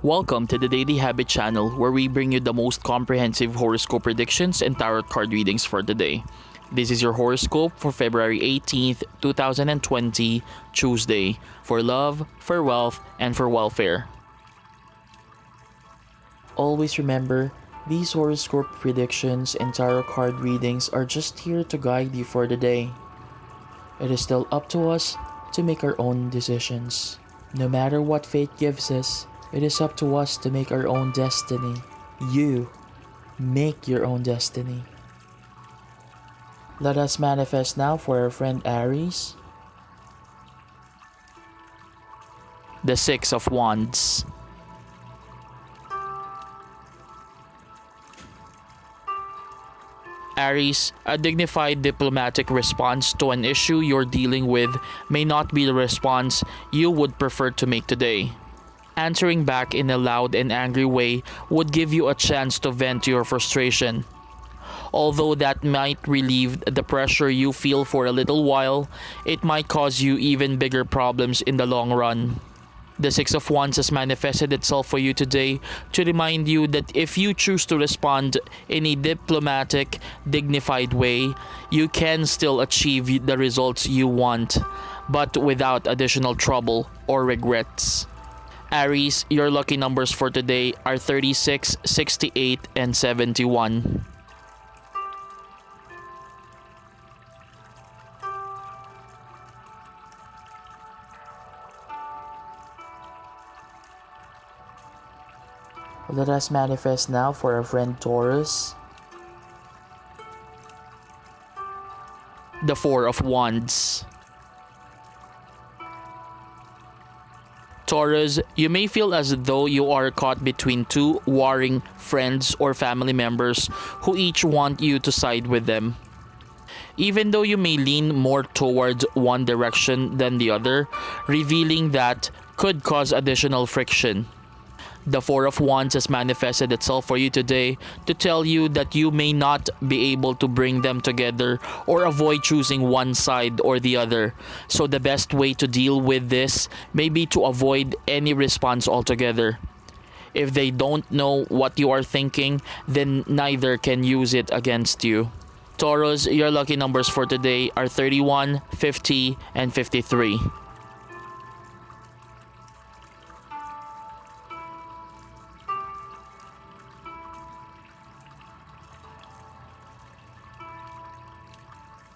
Welcome to the Daily Habit channel where we bring you the most comprehensive horoscope predictions and tarot card readings for the day. This is your horoscope for February 18th, 2020, Tuesday, for love, for wealth, and for welfare. Always remember, these horoscope predictions and tarot card readings are just here to guide you for the day. It is still up to us to make our own decisions. No matter what fate gives us, it is up to us to make our own destiny. You make your own destiny. Let us manifest now for our friend Aries. The Six of Wands. Aries, a dignified diplomatic response to an issue you're dealing with may not be the response you would prefer to make today. Answering back in a loud and angry way would give you a chance to vent your frustration. Although that might relieve the pressure you feel for a little while, it might cause you even bigger problems in the long run. The Six of Wands has manifested itself for you today to remind you that if you choose to respond in a diplomatic, dignified way, you can still achieve the results you want, but without additional trouble or regrets. Aries, your lucky numbers for today are 36, 68, and 71. Let us manifest now for our friend Taurus. The Four of Wands. Taurus, you may feel as though you are caught between two warring friends or family members who each want you to side with them. Even though you may lean more towards one direction than the other, revealing that could cause additional friction. The Four of Wands has manifested itself for you today to tell you that you may not be able to bring them together or avoid choosing one side or the other. So the best way to deal with this may be to avoid any response altogether. If they don't know what you are thinking, then neither can use it against you. Taurus, your lucky numbers for today are 31, 50, and 53.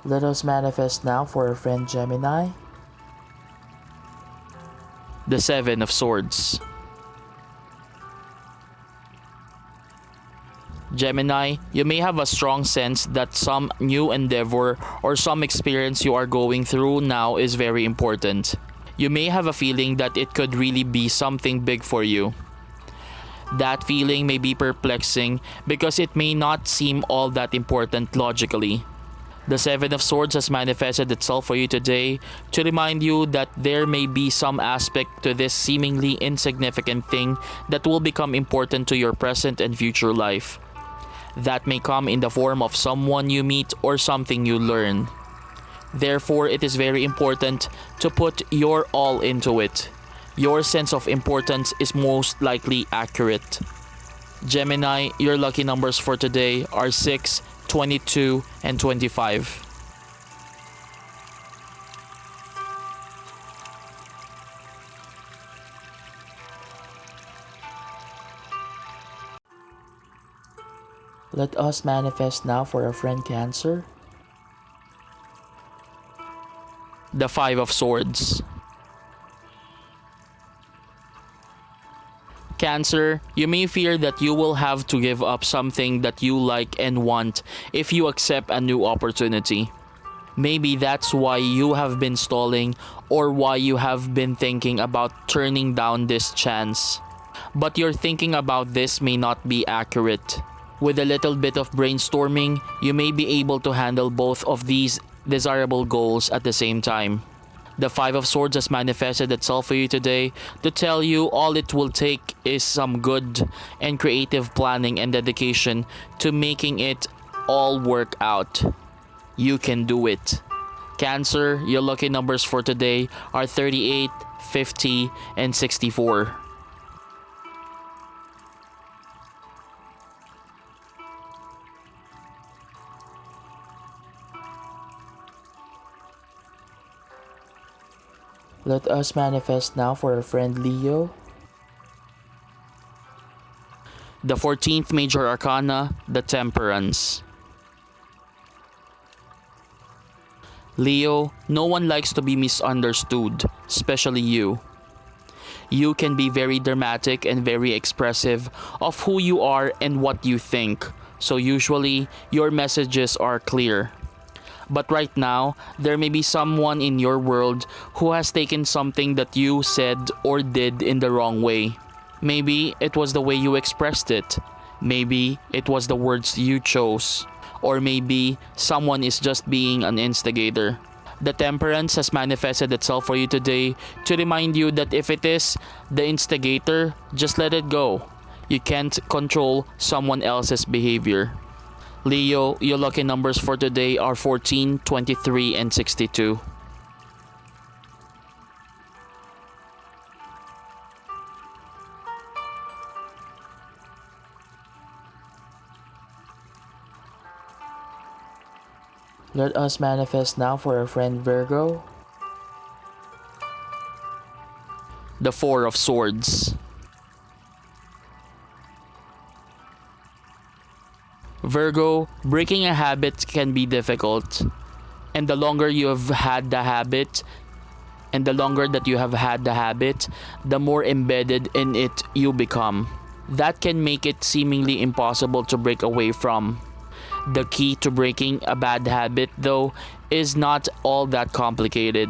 Let us manifest now for our friend Gemini. The Seven of Swords. Gemini, you may have a strong sense that some new endeavor or some experience you are going through now is very important. You may have a feeling that it could really be something big for you. That feeling may be perplexing because it may not seem all that important logically. The Seven of Swords has manifested itself for you today to remind you that there may be some aspect to this seemingly insignificant thing that will become important to your present and future life. That may come in the form of someone you meet or something you learn. Therefore, it is very important to put your all into it. Your sense of importance is most likely accurate. Gemini, your lucky numbers for today are 6, 22, and 25. Let us manifest now for our friend Cancer. The Five of Swords. Cancer, you may fear that you will have to give up something that you like and want if you accept a new opportunity. Maybe that's why you have been stalling or why you have been thinking about turning down this chance. But your thinking about this may not be accurate. With a little bit of brainstorming, you may be able to handle both of these desirable goals at the same time. The Five of Swords has manifested itself for you today to tell you all it will take is some good and creative planning and dedication to making it all work out. You can do it. Cancer, your lucky numbers for today are 38, 50, and 64. Let us manifest now for our friend Leo. The 14th major arcana, the Temperance. Leo, no one likes to be misunderstood, especially you. You can be very dramatic and very expressive of who you are and what you think, so usually your messages are clear. But right now, there may be someone in your world who has taken something that you said or did in the wrong way. Maybe it was the way you expressed it. Maybe it was the words you chose. Or maybe someone is just being an instigator. The Temperance has manifested itself for you today to remind you that if it is the instigator, just let it go. You can't control someone else's behavior. Leo, your lucky numbers for today are 14, 23, and 62. Let us manifest now for our friend Virgo. The Four of Swords. Virgo, breaking a habit can be difficult. And the longer you have had the habit, the more embedded in it you become. That can make it seemingly impossible to break away from. The key to breaking a bad habit, though, is not all that complicated.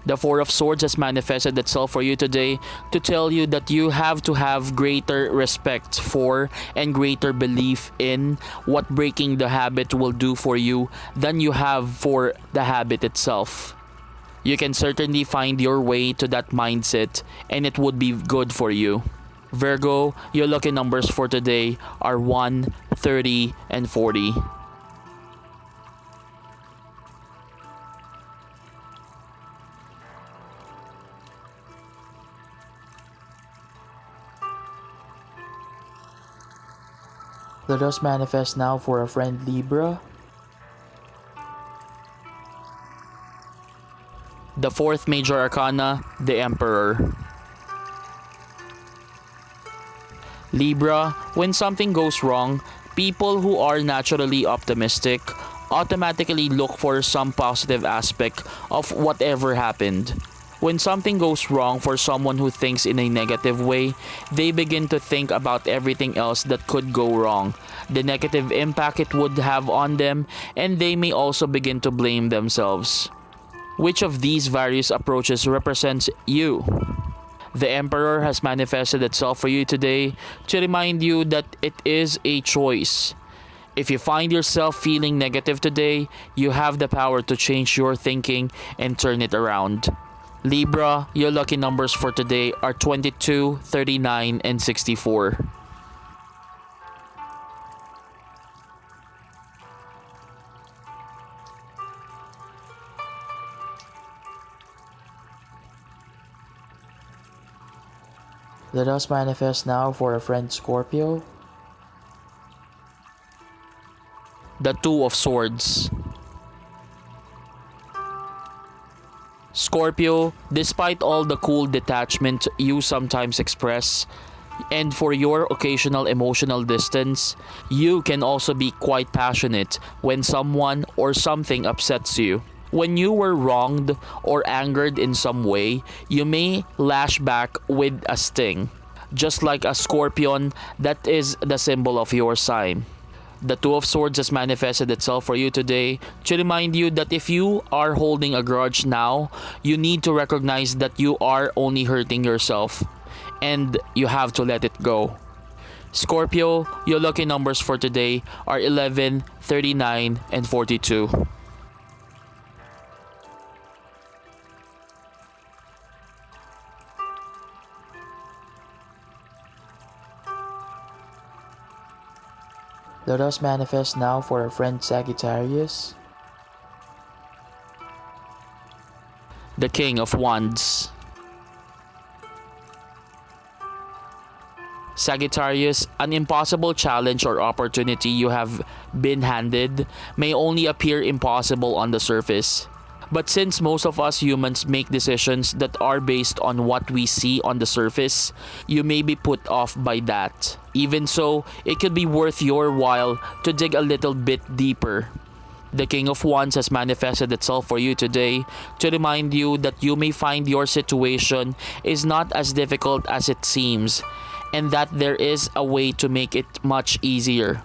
The Four of Swords has manifested itself for you today to tell you that you have to have greater respect for and greater belief in what breaking the habit will do for you than you have for the habit itself. You can certainly find your way to that mindset and it would be good for you. Virgo, your lucky numbers for today are 1, 30, and 40. Let us manifest now for our friend Libra. The 4th major arcana, the Emperor. Libra, when something goes wrong, people who are naturally optimistic automatically look for some positive aspect of whatever happened. When something goes wrong for someone who thinks in a negative way, they begin to think about everything else that could go wrong, the negative impact it would have on them, and they may also begin to blame themselves. Which of these various approaches represents you? The Emperor has manifested itself for you today to remind you that it is a choice. If you find yourself feeling negative today, you have the power to change your thinking and turn it around. Libra, your lucky numbers for today are 22, 39, and 64. Let us manifest now for our friend Scorpio. The Two of Swords. Scorpio, despite all the cool detachment you sometimes express, and for your occasional emotional distance, you can also be quite passionate when someone or something upsets you. When you were wronged or angered in some way, you may lash back with a sting. Just like a scorpion, that is the symbol of your sign. The Two of Swords has manifested itself for you today to remind you that if you are holding a grudge now, you need to recognize that you are only hurting yourself and you have to let it go. Scorpio, your lucky numbers for today are 11, 39, and 42. Let us manifest now for our friend Sagittarius. The King of Wands. Sagittarius, an impossible challenge or opportunity you have been handed may only appear impossible on the surface. But since most of us humans make decisions that are based on what we see on the surface, you may be put off by that. Even so, it could be worth your while to dig a little bit deeper. The King of Wands has manifested itself for you today to remind you that you may find your situation is not as difficult as it seems, and that there is a way to make it much easier.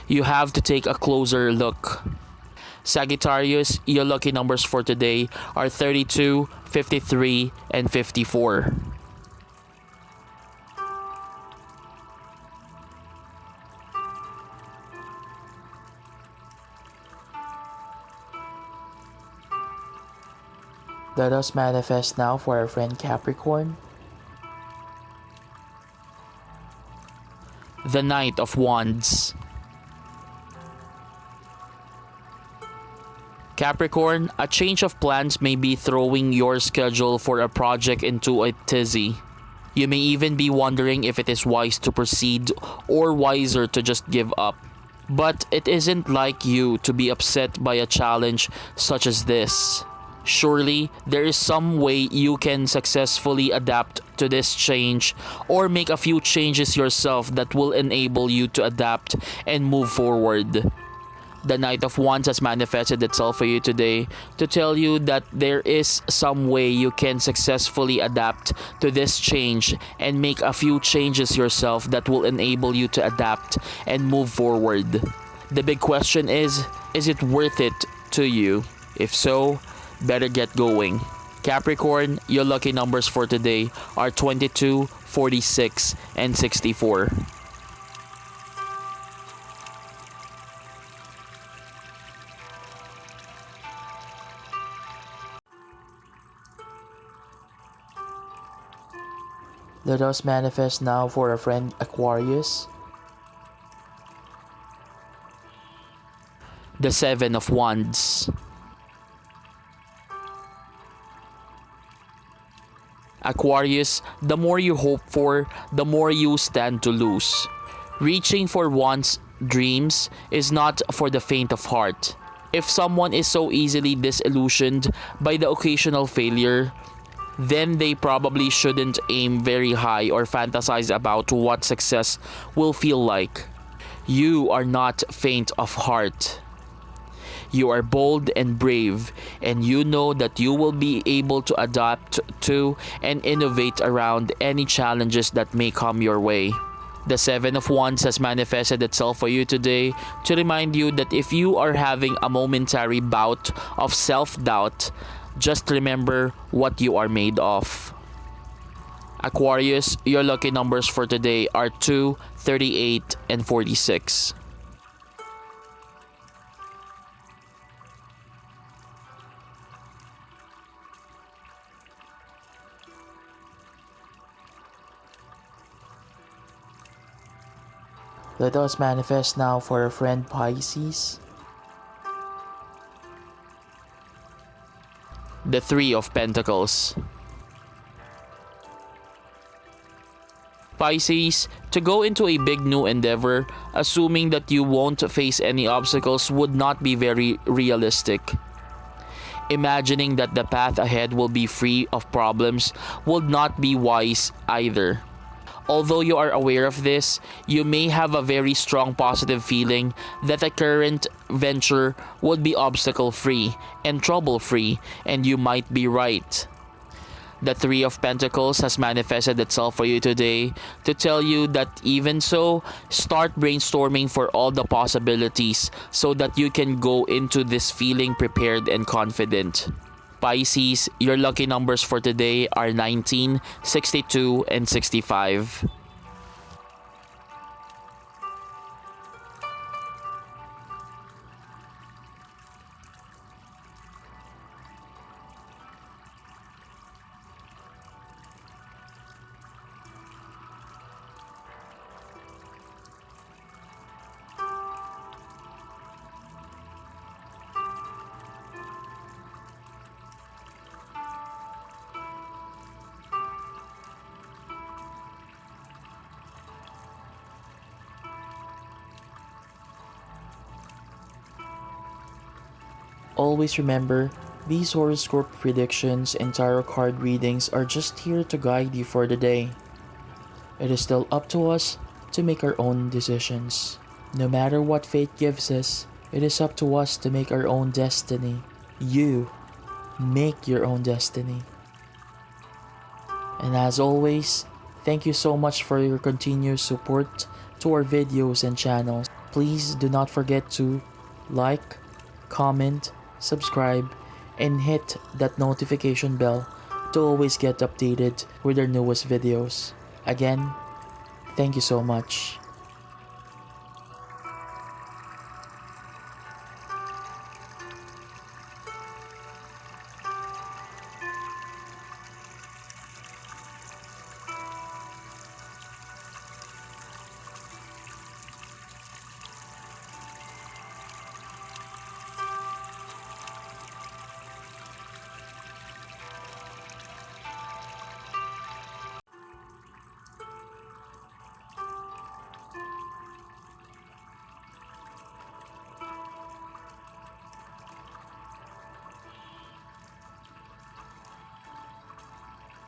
You have to take a closer look. Sagittarius, your lucky numbers for today are 32, 53, and 54. Let us manifest now for our friend Capricorn. The Knight of Wands. Capricorn, a change of plans may be throwing your schedule for a project into a tizzy. You may even be wondering if it is wise to proceed or wiser to just give up. But it isn't like you to be upset by a challenge such as this. Surely, there is some way you can successfully adapt to this change or make a few changes yourself that will enable you to adapt and move forward. The Knight of Wands has manifested itself for you today to tell you that there is some way you can successfully adapt to this change and make a few changes yourself that will enable you to adapt and move forward. The big question is it worth it to you? If so, better get going. Capricorn, your lucky numbers for today are 22, 46, and 64. Let us manifest now for our friend Aquarius. The Seven of Wands. Aquarius, the more you hope for, the more you stand to lose. Reaching for one's dreams is not for the faint of heart. If someone is so easily disillusioned by the occasional failure, then they probably shouldn't aim very high or fantasize about what success will feel like. You are not faint of heart. You are bold and brave, and you know that you will be able to adapt to and innovate around any challenges that may come your way. The Seven of Wands has manifested itself for you today to remind you that if you are having a momentary bout of self-doubt, just remember what you are made of. Aquarius, your lucky numbers for today are 2, 38, and 46. Let us manifest now for our friend Pisces. The Three of Pentacles. Pisces, to go into a big new endeavor, assuming that you won't face any obstacles would not be very realistic. Imagining that the path ahead will be free of problems would not be wise either. Although you are aware of this, you may have a very strong positive feeling that the current venture would be obstacle-free and trouble-free, and you might be right. The Three of Pentacles has manifested itself for you today to tell you that even so, start brainstorming for all the possibilities so that you can go into this feeling prepared and confident. Pisces, your lucky numbers for today are 19, 62, and 65. Always remember These horoscope predictions and tarot card readings are just here to guide you for the day. It is still up to us to make our own decisions. No matter what fate gives us, it is up to us to make our own destiny. You make your own destiny. And as always, thank you so much for your continued support to our videos and channels. Please do not forget to like, comment, subscribe, and hit that notification bell to always get updated with our newest videos. Again, thank you so much.